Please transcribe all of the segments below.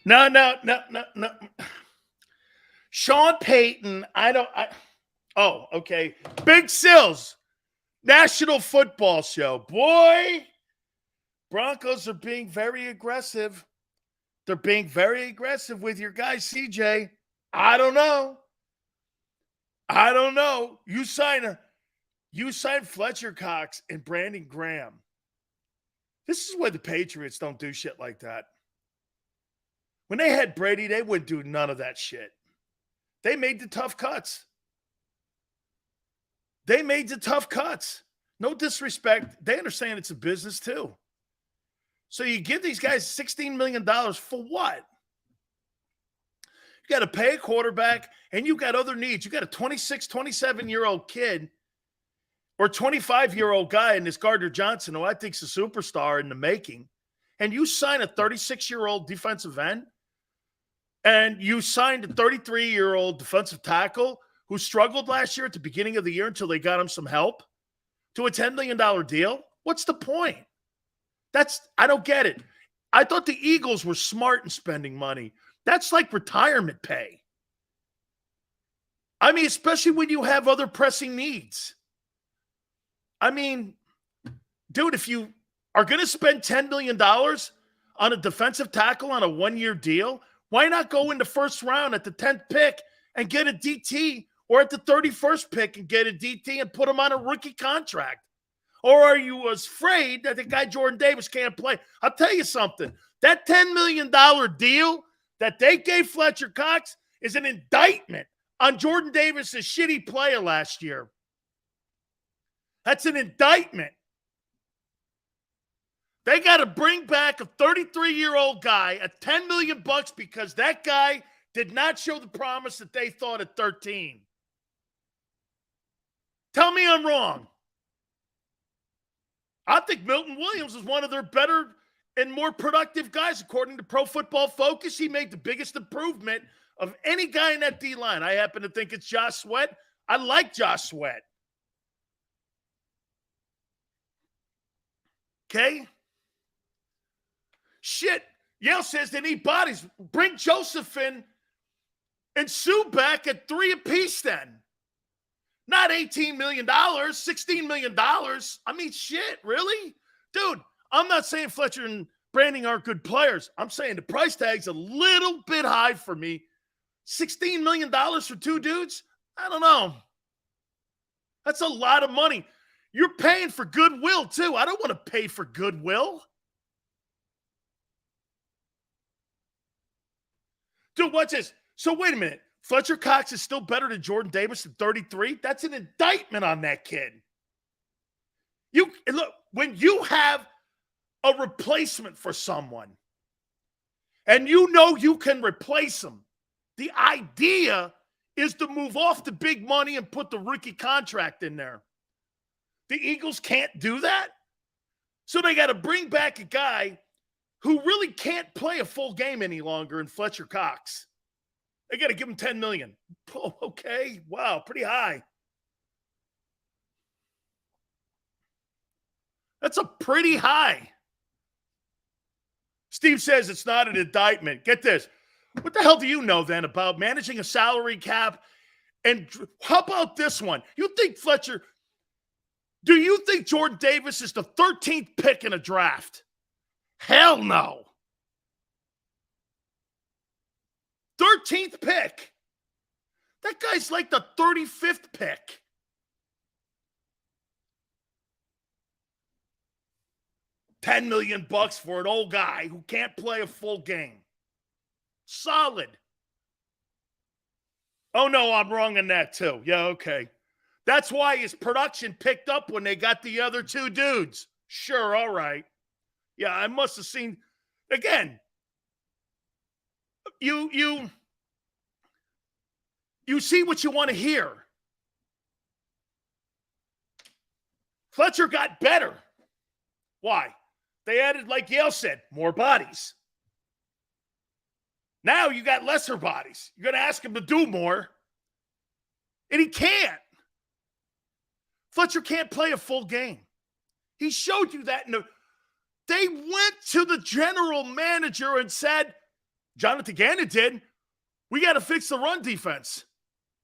No. Sean Payton, okay. Big Sills, National Football Show. Boy, Broncos are being very aggressive. They're being very aggressive with your guy, CJ. I don't know. You sign Fletcher Cox and Brandon Graham. This is why the Patriots don't do shit like that. When they had Brady, they wouldn't do none of that shit. They made the tough cuts. No disrespect. They understand it's a business too. So you give these guys $16 million for what? You got to pay a quarterback, and you got other needs. You got a 26, 27-year-old kid or 25-year-old guy in this Gardner Johnson, who I think's a superstar in the making, and you sign a 36-year-old defensive end, and you signed a 33-year-old defensive tackle who struggled last year at the beginning of the year until they got him some help to a $10 million deal. What's the point? I don't get it. I thought the Eagles were smart in spending money. That's like retirement pay. I mean, especially when you have other pressing needs. I mean, dude, if you are going to spend $10 million on a defensive tackle on a one-year deal, why not go in the first round at the 10th pick and get a DT, or at the 31st pick and get a DT and put him on a rookie contract? Or are you afraid that the guy Jordan Davis can't play? I'll tell you something. That $10 million deal that they gave Fletcher Cox is an indictment on Jordan Davis' shitty play last year. That's an indictment. They got to bring back a 33-year-old guy at $10 million because that guy did not show the promise that they thought at 13. Tell me I'm wrong. I think Milton Williams is one of their better and more productive guys. According to Pro Football Focus, he made the biggest improvement of any guy in that D-line. I happen to think it's Josh Sweat. I like Josh Sweat. Okay? Shit. Yale says they need bodies. Bring Josephine and Sue back at 3 apiece then. Not $18 million, $16 million. I mean, shit, really? Dude, I'm not saying Fletcher and Branding aren't good players. I'm saying the price tag's a little bit high for me. $16 million for two dudes? I don't know. That's a lot of money. You're paying for goodwill, too. I don't want to pay for goodwill. Dude, watch this. So wait a minute. Fletcher Cox is still better than Jordan Davis at 33? That's an indictment on that kid. Look, when you have a replacement for someone and you know you can replace them, the idea is to move off the big money and put the rookie contract in there. The Eagles can't do that. So they got to bring back a guy who really can't play a full game any longer in Fletcher Cox. They got to give him $10 million. Oh, okay. Wow, pretty high. That's a pretty high. Steve says it's not an indictment. Get this. What the hell do you know then about managing a salary cap? And how about this one? Do you think Jordan Davis is the 13th pick in a draft? Hell no. 13th pick. That guy's like the 35th pick. $10 million for an old guy who can't play a full game. Solid. Oh, no, I'm wrong on that, too. Yeah, okay. That's why his production picked up when they got the other two dudes. Sure, all right. Yeah, I must have seen. Again, you see what you want to hear. Fletcher got better. Why? They added, like Yale said, more bodies. Now you got lesser bodies. You're going to ask him to do more, and he can't. Fletcher can't play a full game. He showed you that. They went to the general manager and said, Jonathan Gannon did. We got to fix the run defense.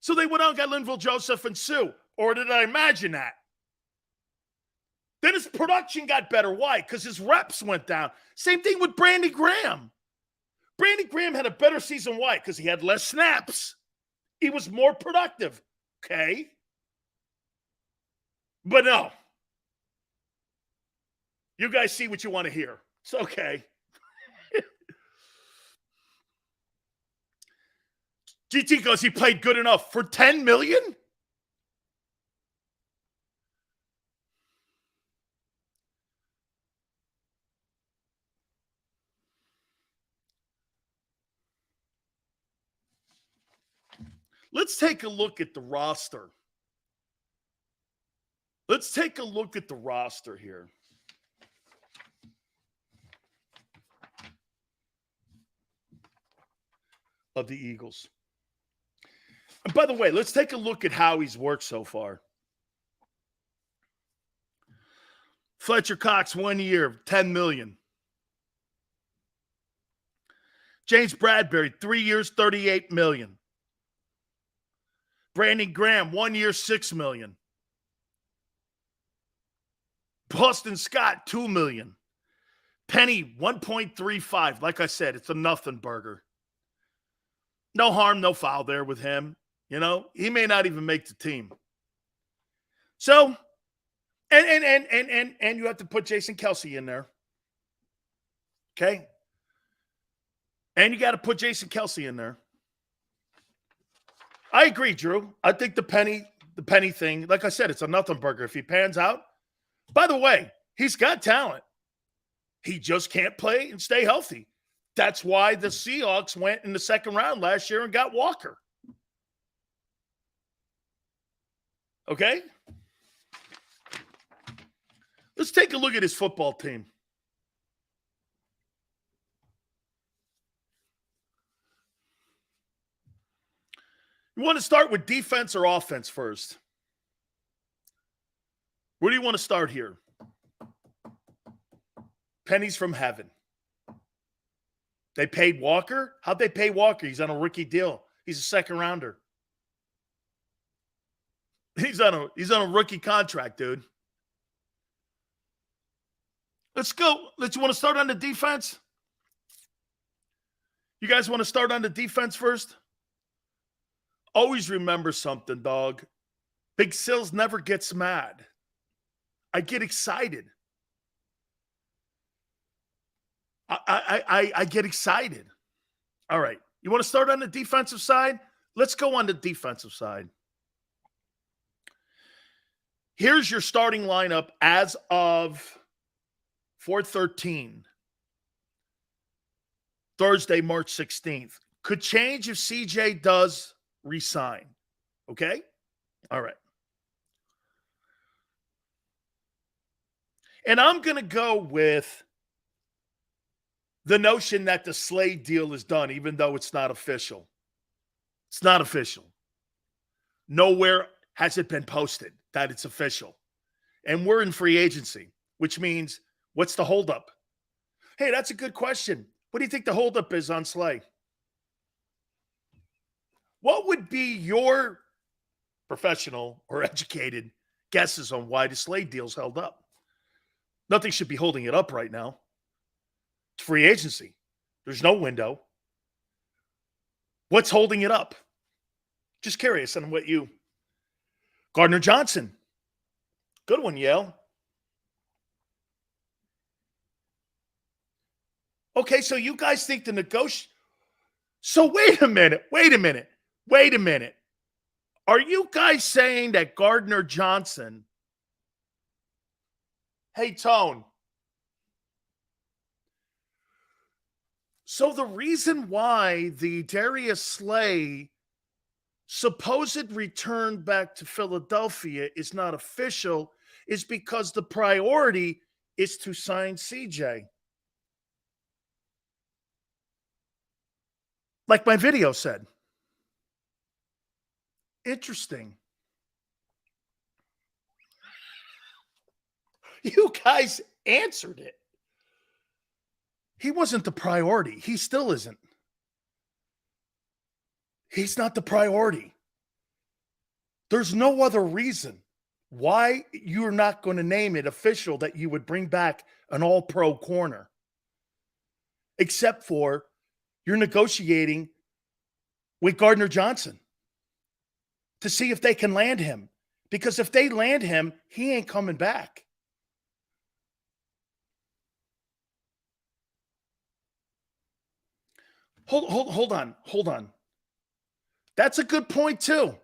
So they went out and got Linval Joseph and Sue. Or did I imagine that? Then his production got better. Why? Because his reps went down. Same thing with Brandon Graham. Brandon Graham had a better season. Why? Because he had less snaps. He was more productive. Okay. But no. You guys see what you want to hear. It's okay. GT goes, he played good enough for $10 million? Let's take a look at the roster. Let's take a look at the roster here. Of the Eagles. And by the way, let's take a look at how he's worked so far. Fletcher Cox, 1 year, $10 million. James Bradbury, 3 years, $38 million. Brandon Graham, 1 year, $6 million. Boston Scott, $2 million. Penny, 1.35. Like I said, it's a nothing burger. No harm, no foul there with him. You know, he may not even make the team. So, and you have to put Jason Kelce in there. Okay? And you got to put Jason Kelce in there. I agree, Drew. I think the penny thing, like I said, it's a nothing burger. If he pans out, by the way, he's got talent. He just can't play and stay healthy. That's why the Seahawks went in the second round last year and got Walker. Okay? Let's take a look at his football team. You want to start with defense or offense first? Where do you want to start here? Pennies from heaven. They paid Walker? How'd they pay Walker? He's on a rookie deal. He's a second rounder. He's on a rookie contract, dude. Let's go. Let's want to start on the defense? You guys want to start on the defense first? Always remember something, dog. Big Sills never gets mad. I get excited. I get excited. All right. You want to start on the defensive side? Let's go on the defensive side. Here's your starting lineup as of 4/13, Thursday, March 16th. Could change if CJ does resign. Okay? All right. And I'm going to go with the notion that the Slay deal is done, even though it's not official. It's not official. Nowhere has it been posted that it's official. And we're in free agency, which means what's the holdup? Hey, that's a good question. What do you think the holdup is on Slay? What would be your professional or educated guesses on why the Slay deal's held up? Nothing should be holding it up right now. It's free agency. There's no window. What's holding it up? Just curious on what you... Gardner Johnson. Good one, Yale. Okay, so you guys think the negotiation... So wait a minute. Are you guys saying that Gardner Johnson... Hey, Tone. So the reason why the Darius Slay supposed return back to Philadelphia is not official is because the priority is to sign CJ. Like my video said. Interesting. You guys answered it. He wasn't the priority. He still isn't. He's not the priority. There's no other reason why you're not going to name it official that you would bring back an all-pro corner, except for you're negotiating with Gardner Johnson to see if they can land him. Because if they land him, he ain't coming back. Hold on. That's a good point, too.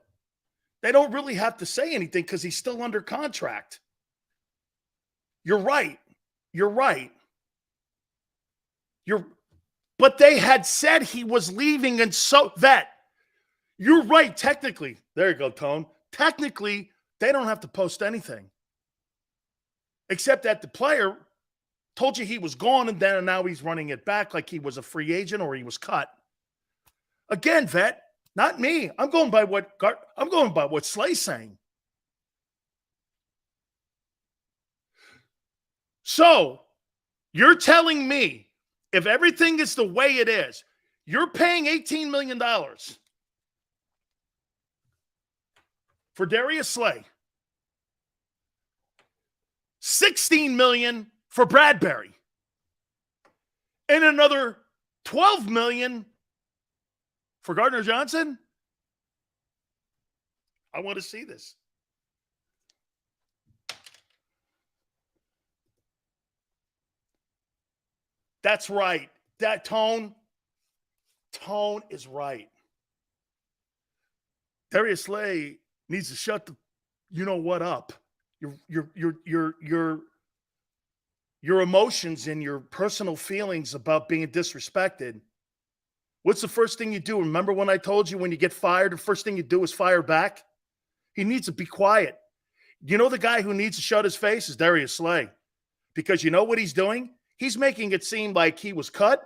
They don't really have to say anything because he's still under contract. You're right. But they had said he was leaving, and so that you're right. Technically, there you go, Tone. Technically, they don't have to post anything, except that the player told you he was gone, and then now he's running it back like he was a free agent or he was cut. Again, Vet, not me. I'm going by what Slay's saying. So you're telling me if everything is the way it is, you're paying $18 million for Darius Slay, $16 million for Bradbury, and another $12 million for Gardner Johnson? I want to see this. That's right. That Tone is right. Darius Slay needs to shut the you know what up. Your emotions and your personal feelings about being disrespected. What's the first thing you do? Remember when I told you when you get fired, the first thing you do is fire back? He needs to be quiet. You know the guy who needs to shut his face is Darius Slay. Because you know what he's doing? He's making it seem like he was cut,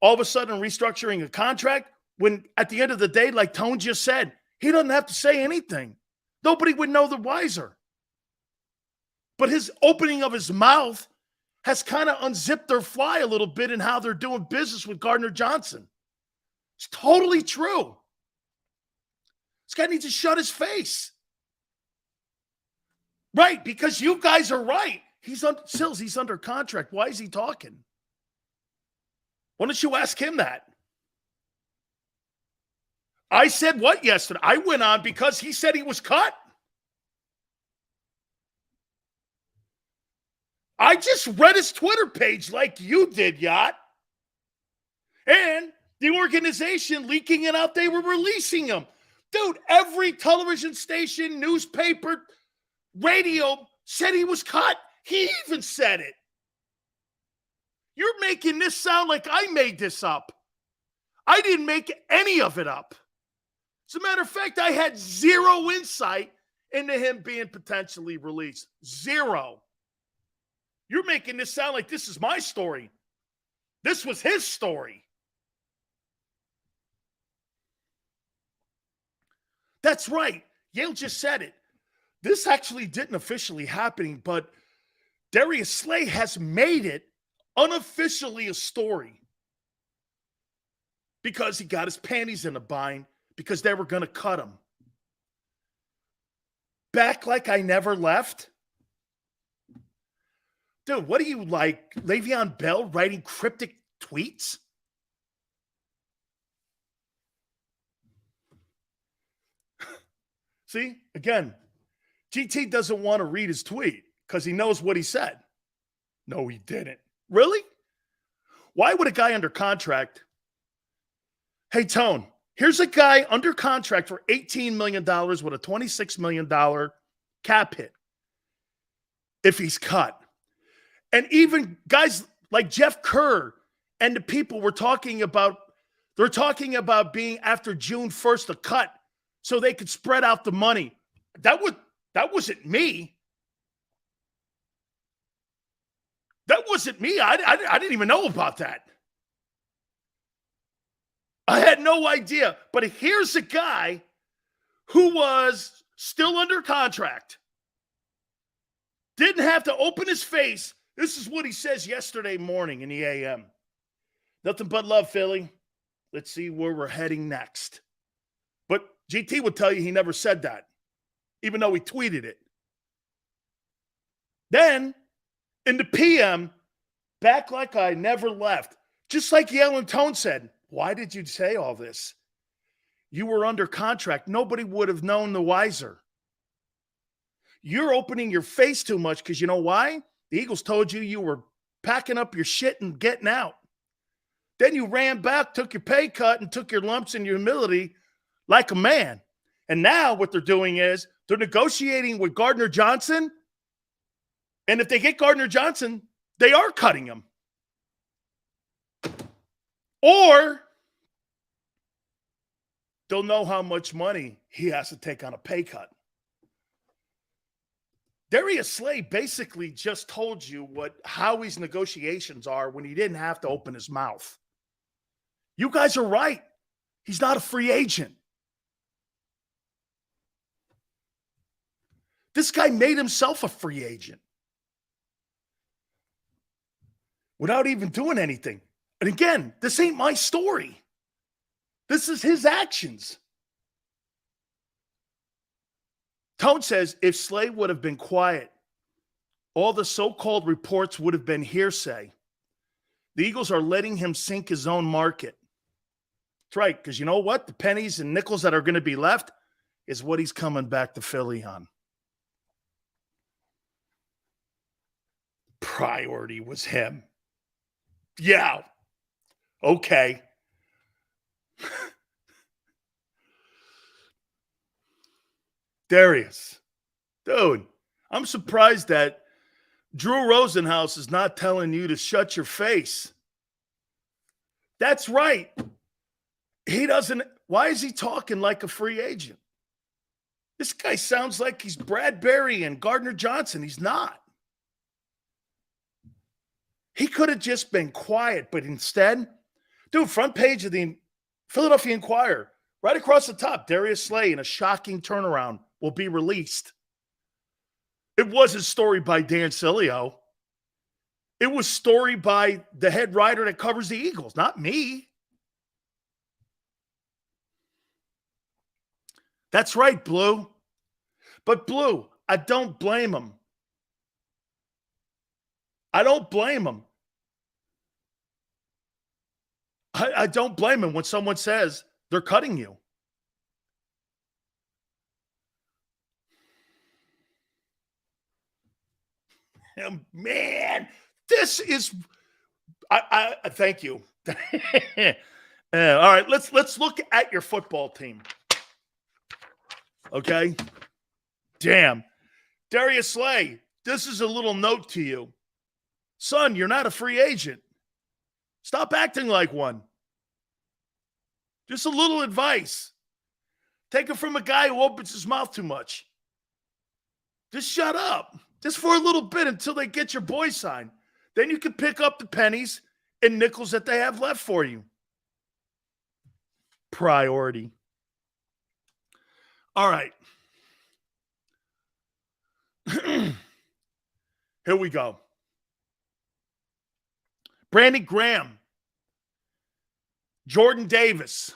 all of a sudden restructuring a contract, when at the end of the day, like Tone just said, he doesn't have to say anything. Nobody would know the wiser. But his opening of his mouth has kind of unzipped their fly a little bit in how they're doing business with Gardner Johnson. It's totally true. This guy needs to shut his face. Right, because you guys are right. He's under contract. Why is he talking? Why don't you ask him that? I said what yesterday? I went on because he said he was cut. I just read his Twitter page like you did, Yacht. And the organization leaking it out, they were releasing him. Dude, every television station, newspaper, radio said he was cut. He even said it. You're making this sound like I made this up. I didn't make any of it up. As a matter of fact, I had zero insight into him being potentially released. Zero. You're making this sound like this is my story. This was his story. That's right. Yale just said it. This actually didn't officially happen, but Darius Slay has made it unofficially a story because he got his panties in a bind because they were going to cut him. Back like I never left. Dude, what are you like, Le'Veon Bell writing cryptic tweets? See, again, GT doesn't want to read his tweet because he knows what he said. No, he didn't. Really? Why would a guy under contract? Hey, Tone, here's a guy under contract for $18 million with a $26 million cap hit if he's cut. And even guys like Jeff Kerr and the people were talking about, they're talking about being after June 1st a cut so they could spread out the money. That wasn't me. That wasn't me. I didn't even know about that. I had no idea. But here's a guy who was still under contract. Didn't have to open his face. This is what he says yesterday morning in the AM. Nothing but love, Philly. Let's see where we're heading next. GT would tell you he never said that, even though he tweeted it. Then, in the PM, back like I never left. Just like Yale and Tone said, why did you say all this? You were under contract. Nobody would have known the wiser. You're opening your face too much because you know why? The Eagles told you you were packing up your shit and getting out. Then you ran back, took your pay cut, and took your lumps and your humility like a man. And now what they're doing is they're negotiating with Gardner Johnson. And if they get Gardner Johnson, they are cutting him. Or they'll know how much money he has to take on a pay cut. Darius Slay basically just told you what Howie's negotiations are when he didn't have to open his mouth. You guys are right. He's not a free agent. This guy made himself a free agent without even doing anything. And again, this ain't my story. This is his actions. Tone says if Slay would have been quiet, all the so-called reports would have been hearsay. The Eagles are letting him sink his own market. That's right, because you know what? The pennies and nickels that are going to be left is what he's coming back to Philly on. Priority was him. Yeah. Okay. Darius. Dude, I'm surprised that Drew Rosenhaus is not telling you to shut your face. That's right. He doesn't. Why is he talking like a free agent? This guy sounds like he's Brad Berry and Gardner Johnson. He's not. He could have just been quiet, but instead, dude, front page of the Philadelphia Inquirer, right across the top, Darius Slay in a shocking turnaround will be released. It wasn't story by Dan Sileo. It was story by the head writer that covers the Eagles, not me. That's right, Blue. But Blue, I don't blame him. I don't blame him. I don't blame him when someone says they're cutting you. Man, this is I thank you. All right, let's look at your football team. Okay? Damn. Darius Slay, this is a little note to you. Son, you're not a free agent. Stop acting like one. Just a little advice. Take it from a guy who opens his mouth too much. Just shut up. Just for a little bit until they get your boy signed. Then you can pick up the pennies and nickels that they have left for you. Priority. All right. Here we go. Brandon Graham, Jordan Davis,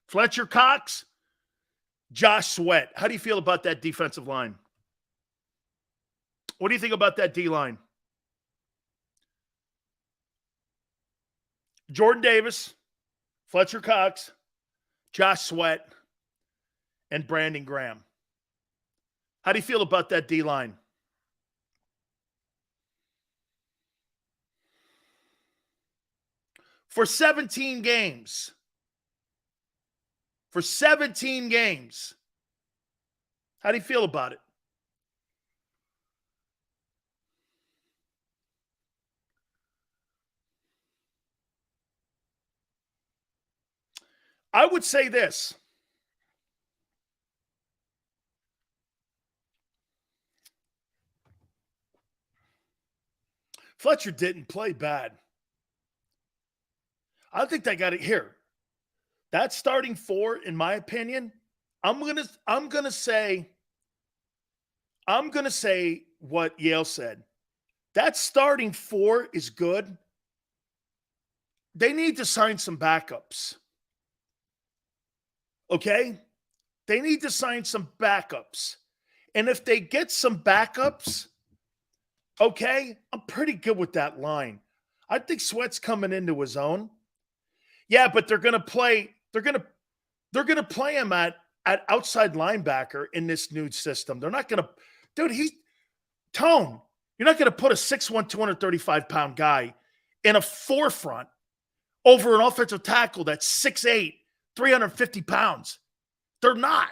Fletcher Cox, Josh Sweat. How do you feel about that defensive line? What do you think about that D-line? Jordan Davis, Fletcher Cox, Josh Sweat, and Brandon Graham. How do you feel about that D-line? For 17 games. For 17 games. How do you feel about it? I would say this. Fletcher didn't play bad. I think they got it here. That starting four, in my opinion, I'm gonna say what Yale said. That starting four is good. They need to sign some backups. Okay? They need to sign some backups. And if they get some backups, okay, I'm pretty good with that line. I think Sweat's coming into his own. Yeah, but they're going to play him at outside linebacker in this new system. They're not going to Tone, you're not going to put a 6'1", 235-pound guy in a forefront over an offensive tackle that's 6'8", 350 pounds. They're not.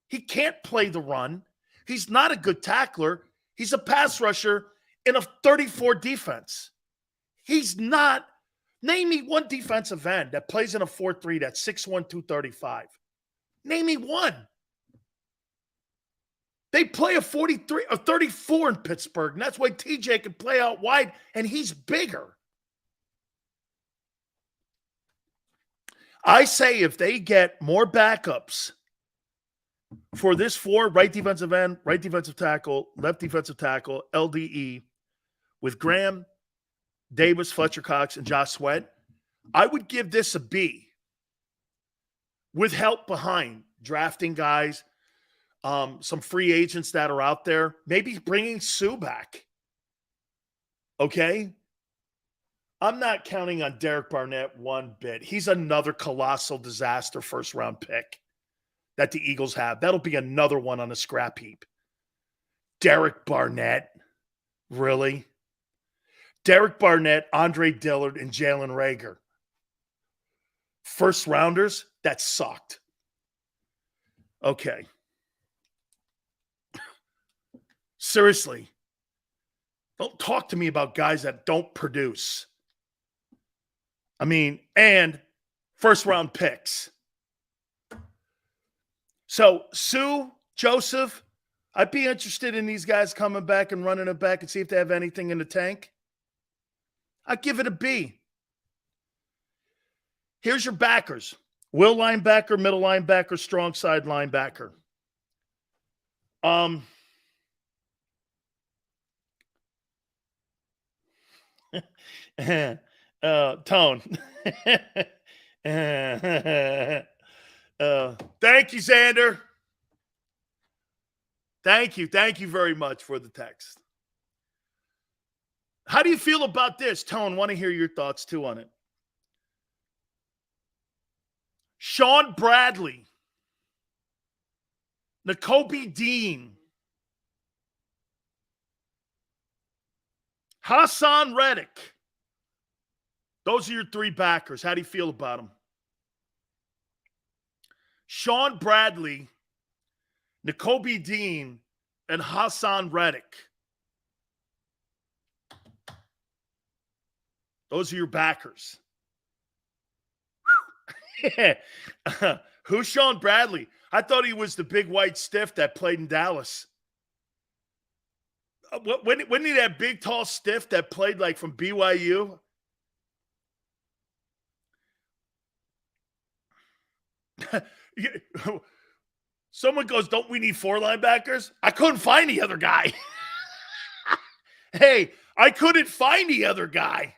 He can't play the run. He's not a good tackler. He's a pass rusher in a 34 defense. He's not. Name me one defensive end that plays in a 4-3 that's 6'1", 235. Name me one. They play a 34 in Pittsburgh, and that's why TJ can play out wide, and he's bigger. I say if they get more backups for this 4, right defensive end, right defensive tackle, left defensive tackle, LDE, with Graham, Davis, Fletcher Cox, and Josh Sweat, I would give this a B with help behind drafting guys, some free agents that are out there, maybe bringing Sue back. Okay? I'm not counting on Derek Barnett one bit. He's another colossal disaster first-round pick that the Eagles have. That'll be another one on the scrap heap. Derek Barnett? Really? Derek Barnett, Andre Dillard, and Jalen Reagor. First-rounders? That sucked. Okay. Seriously. Don't talk to me about guys that don't produce. I mean, and first-round picks. So, Sue, Joseph, I'd be interested in these guys coming back and running it back and see if they have anything in the tank. I'd give it a B. Here's your backers. Will linebacker, middle linebacker, strong side linebacker. Tone. Thank you, Xander. Thank you. Thank you very much for the text. How do you feel about this? Tone, want to hear your thoughts too on it. Sean Bradley, Nakobe Dean, Hassan Reddick. Those are your 3 backers. How do you feel about them? Sean Bradley, Nakobe Dean, and Hassan Reddick. Those are your backers. Who's Sean Bradley? I thought he was the big white stiff that played in Dallas. Wasn't he that big, tall stiff that played like from BYU? Someone goes, don't we need 4 linebackers? I couldn't find the other guy. Hey, I couldn't find the other guy.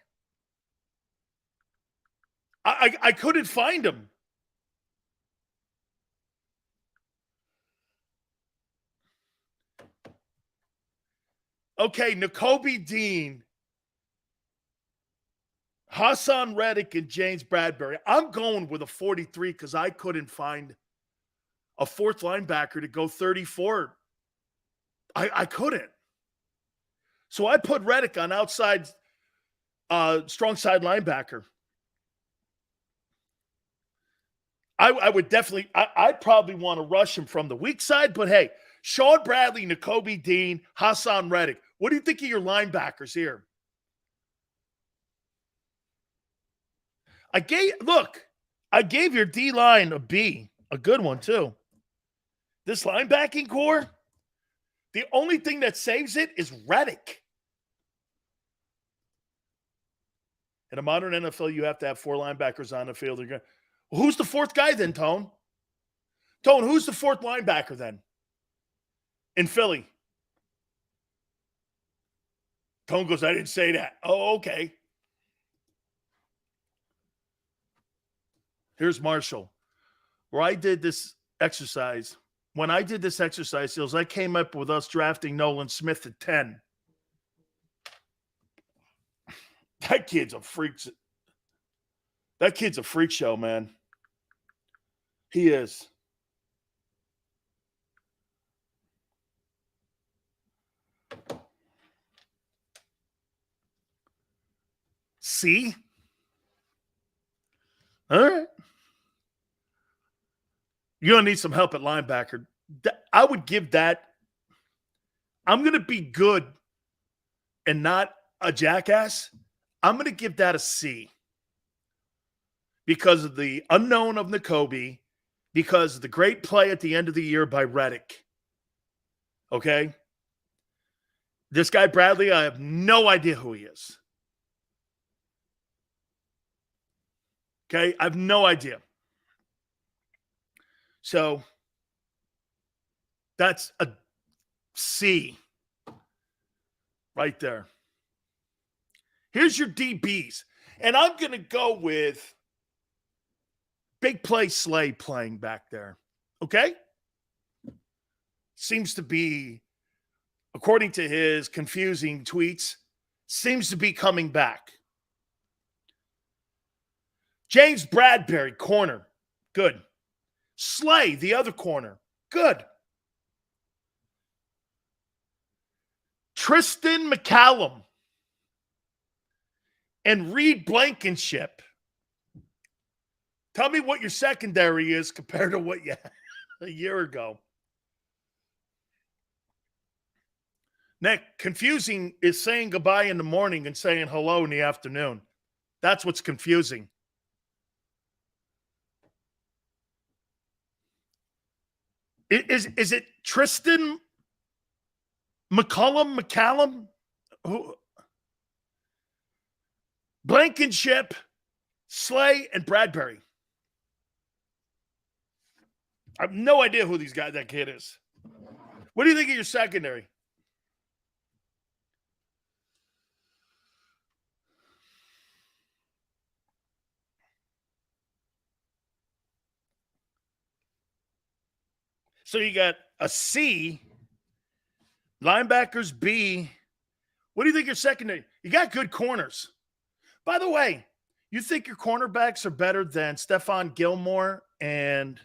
I couldn't find him. Okay, Nakobe Dean, Hassan Reddick, and James Bradbury. I'm going with a 43 because I couldn't find a 4th linebacker to go 34. I couldn't. So I put Reddick on outside, strong side linebacker. I would definitely, I'd probably want to rush him from the weak side, but hey, Sean Bradley, Nakobe Dean, Hassan Reddick. What do you think of your linebackers here? I gave your D-line a B, a good one too. This linebacking core, the only thing that saves it is Reddick. In a modern NFL, you have to have 4 linebackers on the field. Who's the 4th guy then, Tone? Tone, who's the 4th linebacker then in Philly? Tone goes, I didn't say that. Oh, okay. Here's Marshall. Where I did this exercise. When I did this exercise, Seals, I came up with us drafting Nolan Smith at 10. That kid's a freak. That kid's a freak show, man. He is. See? All right. You're going to need some help at linebacker. I would give that. I'm going to be good and not a jackass. I'm going to give that a C because of the unknown of Nakobe, because of the great play at the end of the year by Reddick. Okay? This guy, Bradley, I have no idea who he is. Okay? I have no idea. So that's a C right there. Here's your DBs. And I'm going to go with big play Slay playing back there. Okay? Seems to be, according to his confusing tweets, seems to be coming back. James Bradbury, corner. Good. Slay, the other corner. Good. Tristan McCallum and Reed Blankenship. Tell me what your secondary is compared to what you had a year ago. Nick, confusing is saying goodbye in the morning and saying hello in the afternoon. That's what's confusing. Is it Tristan McCallum? Who? Blankenship, Slay, and Bradbury. I have no idea who that kid is. What do you think of your secondary? So you got a C, linebackers B. What do you think your secondary? You got good corners. By the way, you think your cornerbacks are better than Stephon Gilmore and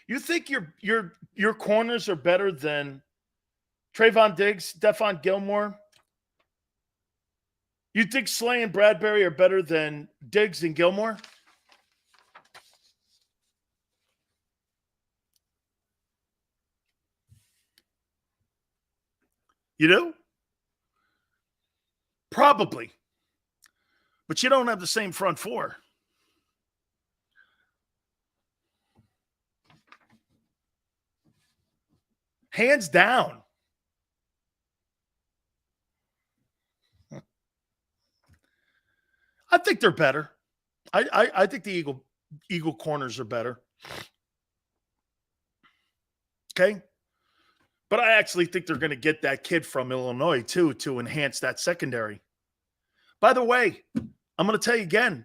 you think your corners are better than Trayvon Diggs, Stephon Gilmore? You think Slay and Bradbury are better than Diggs and Gilmore? You do? Probably. But you don't have the same front four. Hands down. I think they're better. I think the Eagle corners are better. Okay? But I actually think they're going to get that kid from Illinois, too, to enhance that secondary. By the way, I'm going to tell you again,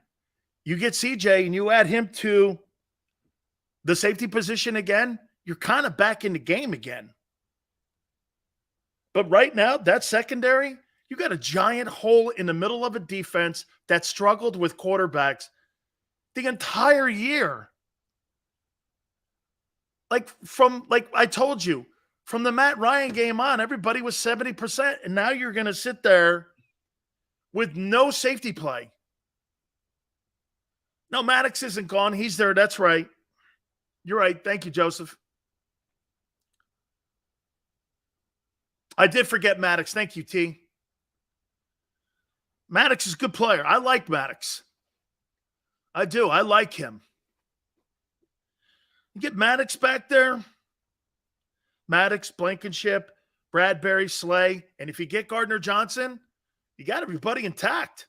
you get CJ and you add him to the safety position again, you're kind of back in the game again. But right now, that secondary, you got a giant hole in the middle of a defense that struggled with quarterbacks the entire year. Like I told you, from the Matt Ryan game on, everybody was 70%, and now you're going to sit there with no safety play. No, Maddox isn't gone. He's there. That's right. You're right. Thank you, Joseph. I did forget Maddox. Thank you, T. Maddox is a good player. I like Maddox. I do. I like him. You get Maddox back there. Maddox, Blankenship, Bradbury, Slay. And if you get Gardner Johnson, you got everybody intact.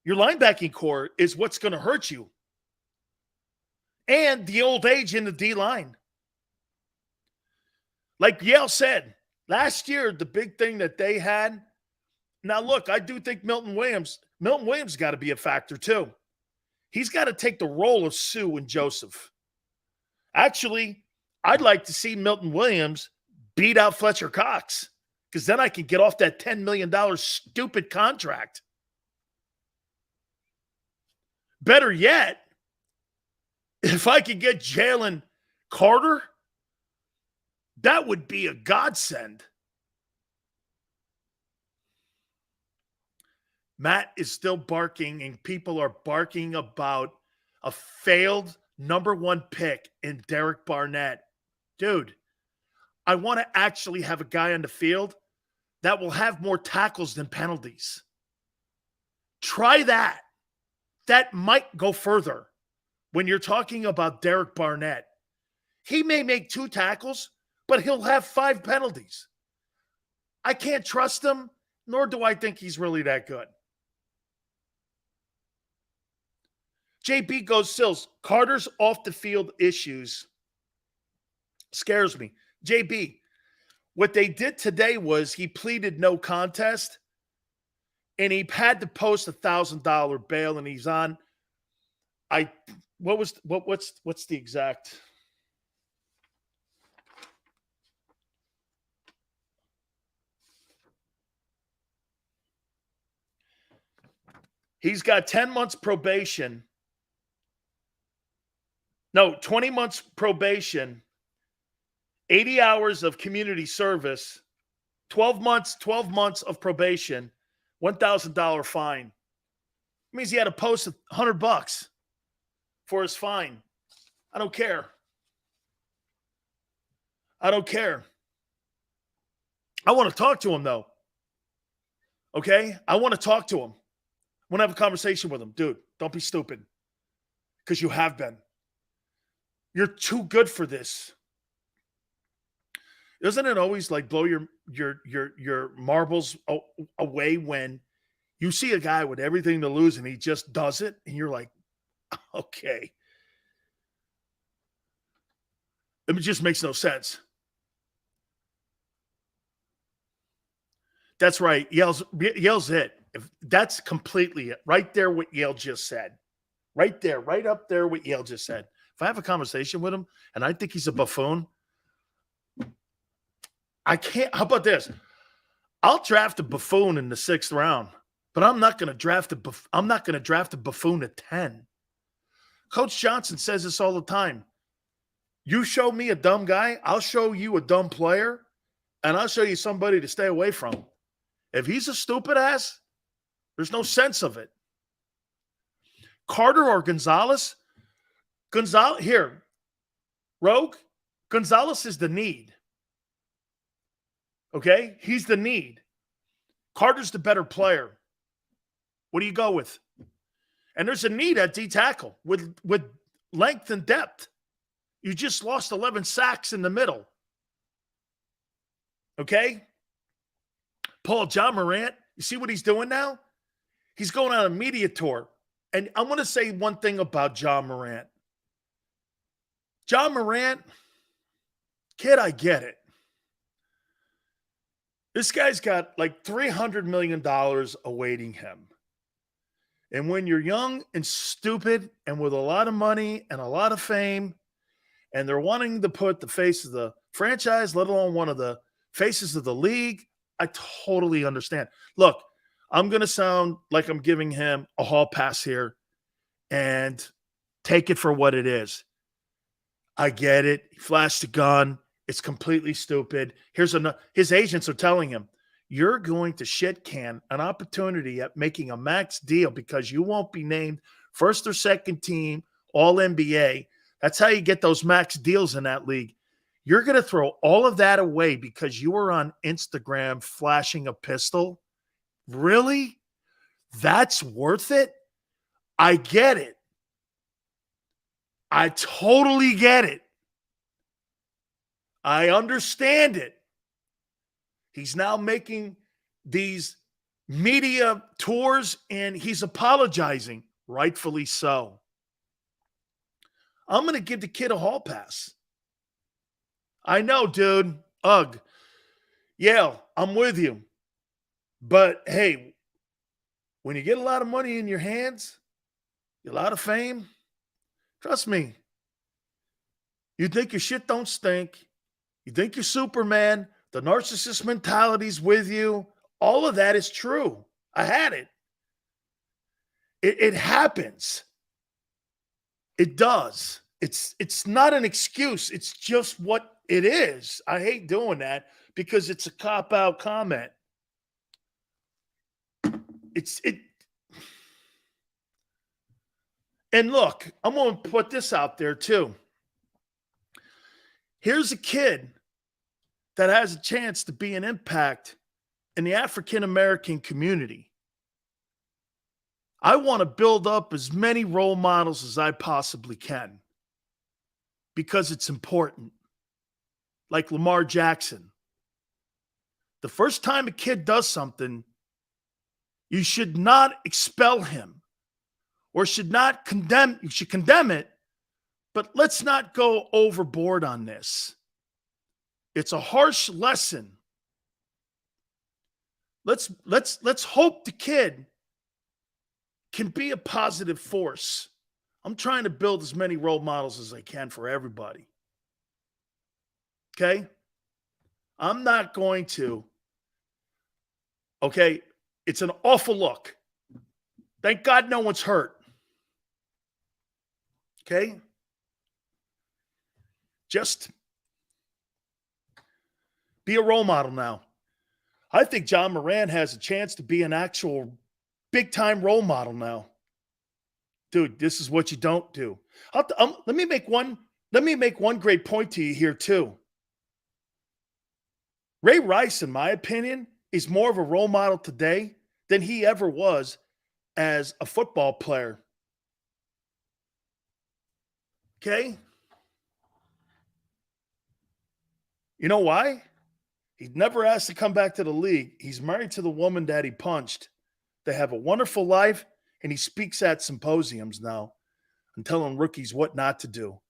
Your linebacking core is what's going to hurt you. And the old age in the D-line. Like Yale said, Last year, the big thing that they had. Now, look, I do think Milton Williams got to be a factor too. He's got to take the role of Sue and Joseph. Actually, I'd like to see Milton Williams beat out Fletcher Cox because then I could get off that $10 million stupid contract. Better yet, if I could get Jalen Carter, that would be a godsend. Matt is still barking, and people are barking about a failed number 1 pick in Derek Barnett. Dude, I want to actually have a guy on the field that will have more tackles than penalties. Try that. That might go further when you're talking about Derek Barnett. He may make 2 tackles, but he'll have 5 penalties. I can't trust him, nor do I think he's really that good. JB goes, Sills, Carter's off the field issues scares me. JB, what they did today was he pleaded no contest, and he had to post $1,000 bail, and he's on. What's the exact? He's got 10 months probation. No, 20 months probation, 80 hours of community service, 12 months of probation, $1,000 fine. It means he had to post $100 for his fine. I don't care. I want to talk to him, though. Okay? I want to talk to him. I want to have a conversation with him. Dude, don't be stupid. Because you have been. You're too good for this. Doesn't it always like blow your marbles away when you see a guy with everything to lose and he just does it, and you're like, okay. It just makes no sense. That's right. Yale's it. That's completely it. Right there what Yale just said. Right there, right up there what Yale just said. If I have a conversation with him and I think he's a buffoon, I can't. How about this? I'll draft a buffoon in the 6th round, but I'm not going to draft a buffoon at 10. Coach Johnson says this all the time. You show me a dumb guy, I'll show you a dumb player, and I'll show you somebody to stay away from. If he's a stupid ass, there's no sense of it. Carter or Gonzalez? Here, Rogue, Gonzalez is the need. Okay? He's the need. Carter's the better player. What do you go with? And there's a need at D tackle with length and depth. You just lost 11 sacks in the middle. Okay? John Morant, you see what he's doing now? He's going on a media tour. And I want to say one thing about John Morant. John Morant, kid, I get it. This guy's got like $300 million awaiting him. And when you're young and stupid and with a lot of money and a lot of fame, and they're wanting to put the face of the franchise, let alone one of the faces of the league, I totally understand. Look, I'm going to sound like I'm giving him a hall pass here and take it for what it is. I get it. He flashed a gun. It's completely stupid. His agents are telling him, you're going to shit can an opportunity at making a max deal because you won't be named first or second team All-NBA. That's how you get those max deals in that league. You're going to throw all of that away because you were on Instagram flashing a pistol? Really? That's worth it? I get it. I totally get it. I understand it. He's now making these media tours and he's apologizing, rightfully so. I'm going to give the kid a hall pass. I know, dude. Ugh. Yale, I'm with you. But hey, when you get a lot of money in your hands, a lot of fame, trust me, you think your shit don't stink. You think you're Superman. The narcissist mentality's with you. All of that is true. I had it. It happens. It does. It's not an excuse. It's just what it is. I hate doing that because it's a cop-out comment. And look, I'm going to put this out there too. Here's a kid that has a chance to be an impact in the African-American community. I want to build up as many role models as I possibly can because it's important. Like Lamar Jackson. The first time a kid does something, you should not expel him or should not condemn. You should condemn it, but let's not go overboard on this. It's a harsh lesson. Let's hope the kid can be a positive force. I'm trying to build as many role models as I can for everybody. Okay? I'm not going to. Okay? It's an awful look. Thank God no one's hurt. Okay? Just be a role model now. I think John Morant has a chance to be an actual big-time role model now. Dude, this is what you don't do. Let me make one great point to you here too. Ray Rice, in my opinion, is more of a role model today than he ever was as a football player. Okay? You know why? He never asked to come back to the league. He's married to the woman that he punched. They have a wonderful life, and he speaks at symposiums now and telling rookies what not to do.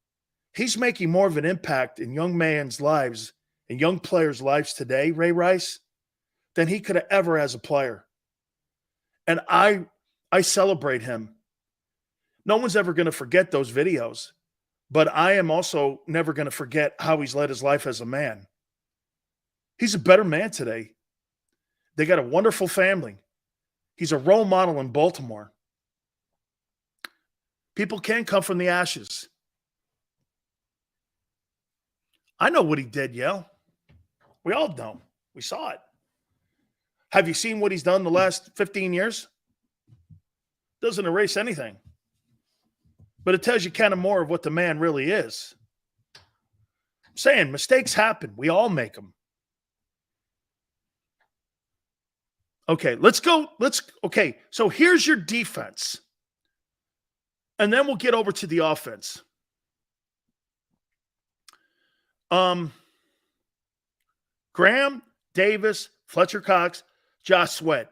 He's making more of an impact in young men's lives and young players' lives today, Ray Rice, than he could have ever as a player. And I celebrate him. No one's ever going to forget those videos, but I am also never going to forget how he's led his life as a man. He's a better man today. They got a wonderful family. He's a role model in Baltimore. People can come from the ashes. I know what he did, Yale. We all know. We saw it. Have you seen what he's done the last 15 years? Doesn't erase anything. But it tells you kind of more of what the man really is. I'm saying mistakes happen. We all make them. Okay, let's go. Okay, so here's your defense. And then we'll get over to the offense. Graham, Davis, Fletcher Cox, Josh Sweat.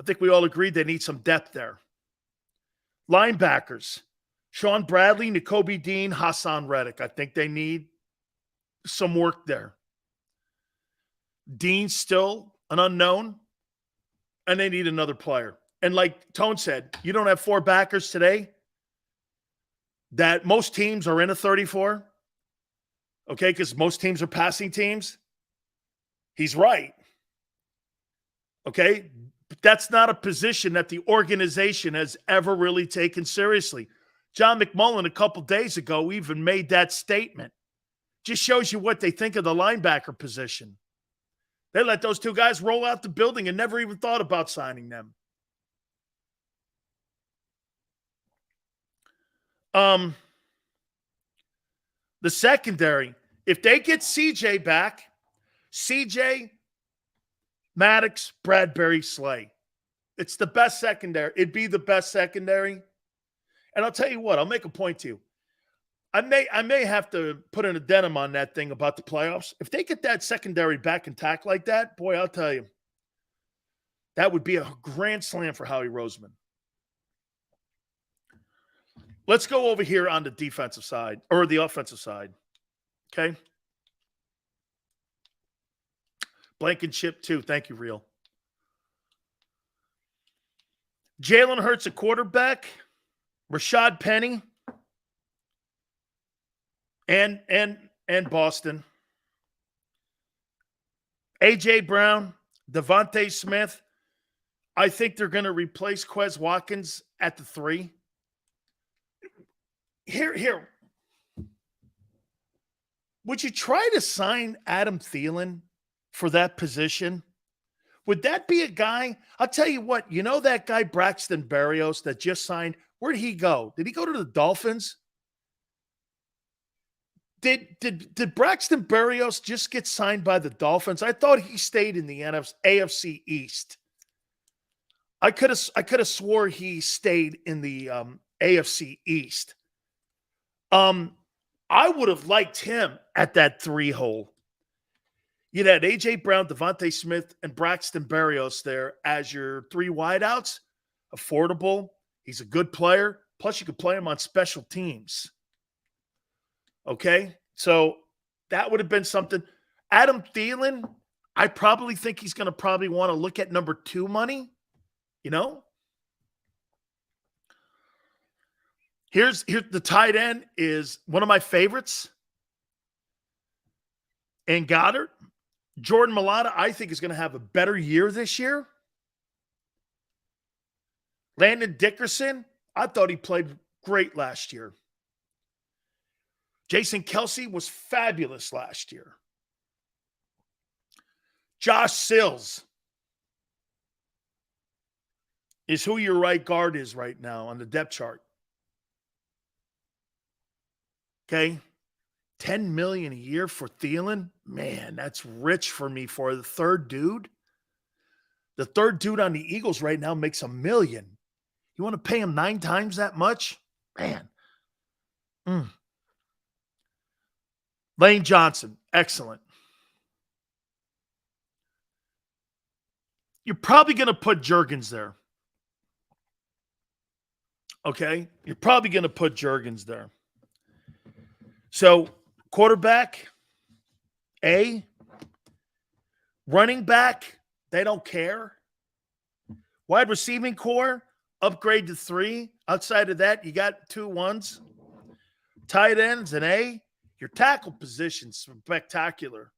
I think we all agreed they need some depth there. Linebackers, Sean Bradley, Nakobe Dean, Hassan Reddick. I think they need some work there. Dean's still an unknown, and they need another player. And like Tone said, you don't have four backers today that most teams are in a 34, okay, because most teams are passing teams. He's right. Okay? But that's not a position that the organization has ever really taken seriously. John McMullen a couple days ago even made that statement. Just shows you what they think of the linebacker position. They let those two guys roll out the building and never even thought about signing them. The secondary, if they get CJ back, CJ, Maddox, Bradbury, Slay. It's the best secondary. It'd be the best secondary. And I'll tell you what, I'll make a point to you. I may have to put an addendum on that thing about the playoffs. If they get that secondary back intact like that, boy, I'll tell you, that would be a grand slam for Howie Roseman. Let's go over here on the defensive side, or the offensive side, okay? Blankenship, too. Thank you, Real. Jalen Hurts, a quarterback. Rashad Penny. And Boston. A.J. Brown. Devontae Smith. I think they're going to replace Quez Watkins at the 3. Here. Would you try to sign Adam Thielen for that position? Would that be a guy? I'll tell you what, you know that guy Braxton Berrios that just signed? Where did he go? Did he go to the Dolphins? Did Braxton Berrios just get signed by the Dolphins? I thought he stayed in the AFC East. I could have swore he stayed in the AFC East. I would have liked him at that 3 hole. You'd had A.J. Brown, Devontae Smith, and Braxton Berrios there as your 3 wideouts. Affordable. He's a good player. Plus, you could play him on special teams. Okay? So that would have been something. Adam Thielen, I probably think he's going to probably want to look at number 2 money. You know? Here's the tight end is one of my favorites. And Goddard. Jordan Mailata, I think, is going to have a better year this year. Landon Dickerson, I thought he played great last year. Jason Kelce was fabulous last year. Josh Sills is who your right guard is right now on the depth chart. Okay? $10 million a year for Thielen? Man, that's rich for me for the third dude. The third dude on the Eagles right now makes $1 million. You want to pay him 9 times that much? Man. Lane Johnson, excellent. You're probably going to put Juergens there. Okay? You're probably going to put Juergens there. So, quarterback, A. Running back, they don't care. Wide receiving core, upgrade to 3. Outside of that, you got 2 1s. Tight ends, an A. Your tackle position's spectacular.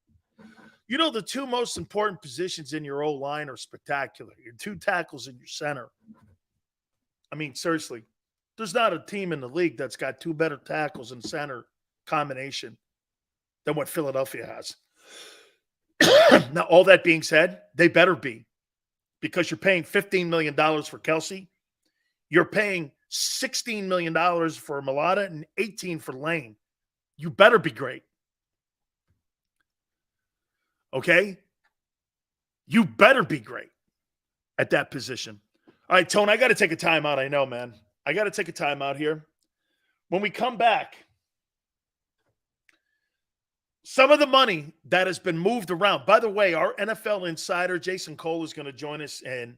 You know, the 2 most important positions in your O-line are spectacular. Your 2 tackles in your center. I mean, seriously, there's not a team in the league that's got 2 better tackles in center combination than what Philadelphia has. Now, all that being said, they better be, because you're paying $15 million for Kelce. You're paying $16 million for Mailata and $18 for Lane. You better be great. Okay? You better be great at that position. All right, Tone, I got to take a timeout. I know, man. I got to take a timeout here. When we come back, some of the money that has been moved around. By the way, our NFL insider, Jason Cole, is going to join us in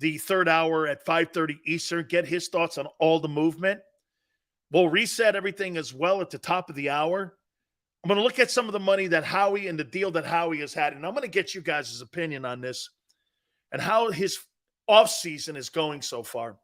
the 3rd hour at 5:30 Eastern. Get his thoughts on all the movement. We'll reset everything as well at the top of the hour. I'm going to look at some of the money that Howie and the deal that Howie has had, and I'm going to get you guys' opinion on this and how his offseason is going so far.